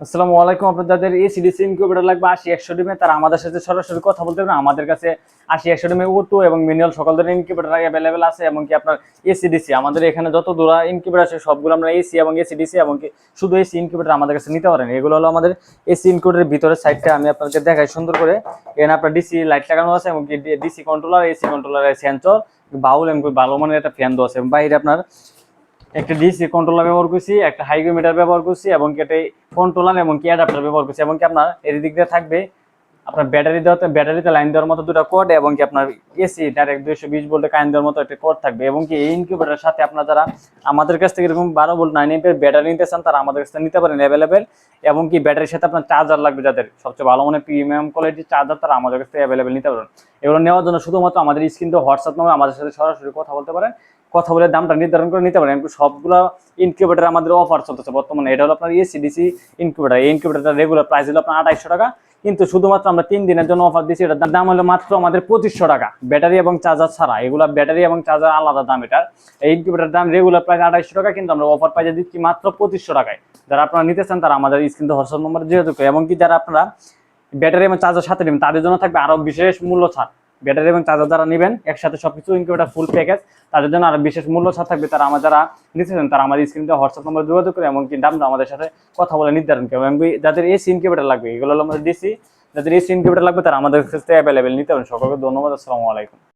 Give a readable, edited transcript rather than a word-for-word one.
আসসালামু আলাইকুম। আপনার যাদের এসিডিসি ইনকিউবেটর লাগবে 80-100 ডিমে, তারা আমাদের সাথে সরাসরি কথা বলতে পারেন। আমাদের কাছে 80-100 ডিমে O2 এবং ম্যানুয়াল সকল ধরনের ইনকিউবেটর অ্যাভেলেবেল আছে। এবং কি আপনার এসিডিসি আমাদের এখানে যত দূরা ইনকিউবেটর আছে সবগুলো আমরা এসি এবং এসিডিসি এবং কি শুধু এসি ইনকিউবেটর আমাদের কাছে নিতে পারেন। এগুলো হলো আমাদের এসি ইনকিউবেটরের ভিতরের সাইডটা আমি আপনাদেরকে দেখাই সুন্দর করে। এখানে আপনার ডিসি লাইট লাগানো আছে এবং কি ডিসি কন্ট্রোলার, এসি কন্ট্রোলারের সেন্সর, বাউল এবং ভালো মানের একটা ফ্যান দেওয়া আছে। বাইরে আপনার একটা ডিসি কন্ট্রোলার ব্যবহার করছি, একটা হাইগ্রোমিটার ব্যবহার করছি এবং কি একটা কন্ট্রোলার এবং কি অ্যাডাপ্টার ব্যবহার করছি। এবং কি আপনার এর দিক দিয়ে থাকবে আপনার ব্যাটারিতে লাইন দেওয়ার মতো দুটো কর্ড এবং কি আপনার এসি ডাইরেক্ট 220 ভোল্টে কারেন্ট দেওয়ার মতো একটা কর্ড থাকবে। এবং কি এই ইনকিউবেটরের সাথে আপনারা যারা আমাদের কাছ থেকে এরকম 12 ভোল্ট 9 এম্পিয়ার ব্যাটারি নিতে চান তারা আমাদের কাছ থেকে নিতে পারেন অ্যাভেলেবেল। এবং কি ব্যাটারির সাথে আপনার চার্জার লাগবে, যাদের সবচেয়ে ভালো মানে প্রিমিয়াম কোয়ালিটির চার্জার, তারা আমাদের কাছ থেকে অ্যাভেলেবেল নিতে পারেন। এগুলো নেওয়ার জন্য শুধুমাত্র আমাদের স্ক্রিন তো হোয়াটসঅ্যাপ নম্বরে আমাদের সাথে সরাসরি কথা বলতে পারেন, কথা বলে দামটা নির্ধারণ করে নিতে পারেন। সবগুলো ইনকিউবেটর আমাদের অফার চলতেছে বর্তমানে। এটা হলো আপনার এসিডিসি ইনকিউবেটর। এই ইনকিউবেটরটা রেগুলার প্রাইস হলো আপনার 2800 টাকা, কিন্তু শুধুমাত্র আমরা 3 দিনের জন্য অফার দিচ্ছি। এটার দাম হলো মাত্র আমাদের 2500 টাকা, ব্যাটারি এবং চার্জার ছাড়া। এগুলা ব্যাটারি এবং চার্জার আলাদা দাম। এটার এই ইনকিউবেটর দাম রেগুলার প্রাইস 2800 টাকা, কিন্তু আমরা অফার প্রাইসে দিচ্ছি মাত্র 2500 টাকায়। যারা আপনারা নিতে চান তারা আমাদের স্ক্রিন হোয়াটসঅ্যাপ নম্বরে যোগাযোগ করে। এবং কি যারা আপনারা ব্যাটারি এবং চার্জার সাথে নেবেন তাদের জন্য থাকবে আরো বিশেষ মূল্য ছাড়। ব্যাটারি এবং চার্জার যারা নেবেন একসাথে সবকিছু ইনকিউবেটর ফুল প্যাকেজ, তাদের জন্য আরো বিশেষ মূল্য ছাড় থাকবে। তারা যারা নিতে চান তারা আমাদের স্ক্রিনে হোয়াটসঅ্যাপ নম্বরে যোগাযোগ করে এমনকি দামটা আমাদের সাথে কথা বলে নির্ধারণ করে। এবং যাদের এসি ইনকিউবেটর লাগবে, এগুলো হলো আমাদের ডিসি, যাদের এসি ইনকিউবেটর লাগবে তারা আমাদের কাছে অ্যাভেলেবেল নিতে পারেন। সকলকে ধন্যবাদ। আসসালামু আলাইকুম।